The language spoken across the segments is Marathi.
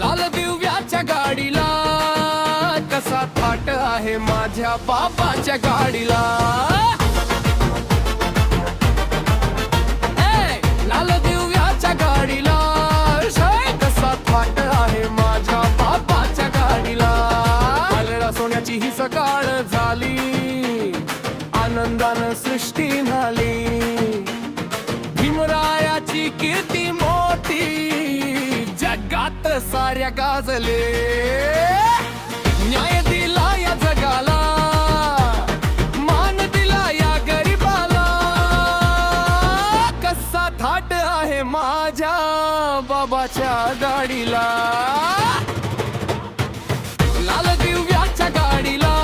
लाल दिव्याच्या गाडीला कसा थाट आहे माझ्या बाबाच्या गाडीला. लाल दिव्याच्या गाडीला कसा थाट आहे माझ्या बाबाच्या गाडीला. आलेला सोन्याची ही सकाळ झाली, आनंदानं सृष्टी झाली. भीमरायाची कीर्ती मोठी जगात साऱ्या गाजले. न्याय दिला या जगाला, मान दिला या गरीबाला. कसा थाट आहे माझ्या बाबाच्या गाडीला. लाल दिव्याच्या गाडीला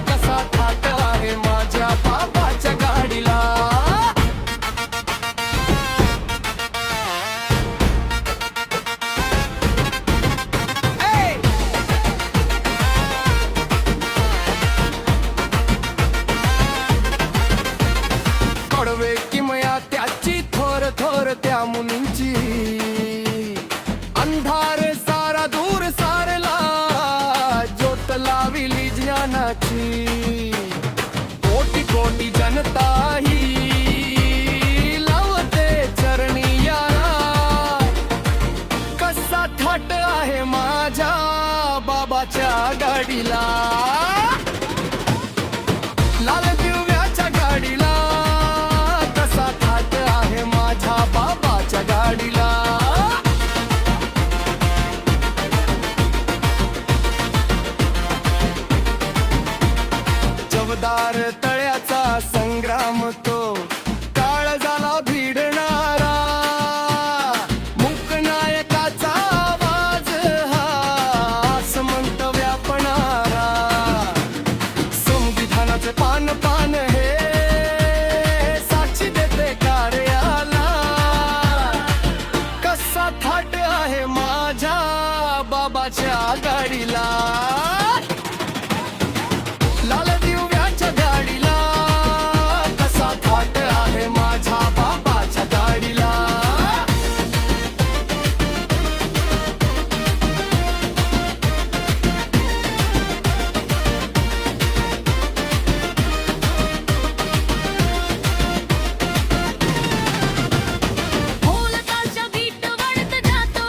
कसा थाट आहे माझ्या बाबाच्या गाडीला. कडवे किमया त्याची थोर थोर त्या मुलींची. अंधार सारा दूर सारला, ज्योत लाविली ज्ञानाची. कोटी कोटी जनता ही लावते चरणी याला. कसा थाट आहे माझ्या बाबाच्या गाडीला. लाल दिव्याच्या गाडीला कसा थाट आहे माझ्या बाबाच्या गाडीला. जवदार तळ्याचा संग्राम तो काळ झाला भिडणारा. मूकनायकाचा आवाज हा आसमंत व्यापणारा. संविधानाचे पान पान हे साक्षी देते कार्याला. कसा थाट आहे माझ्या बाबाच्या गाडीला. लाल दिव्याच्या गाडीला कसा थाट आहे माझ्या बाबाच्या गाडीला. ढोलकाच्या बीट वाढत जातो.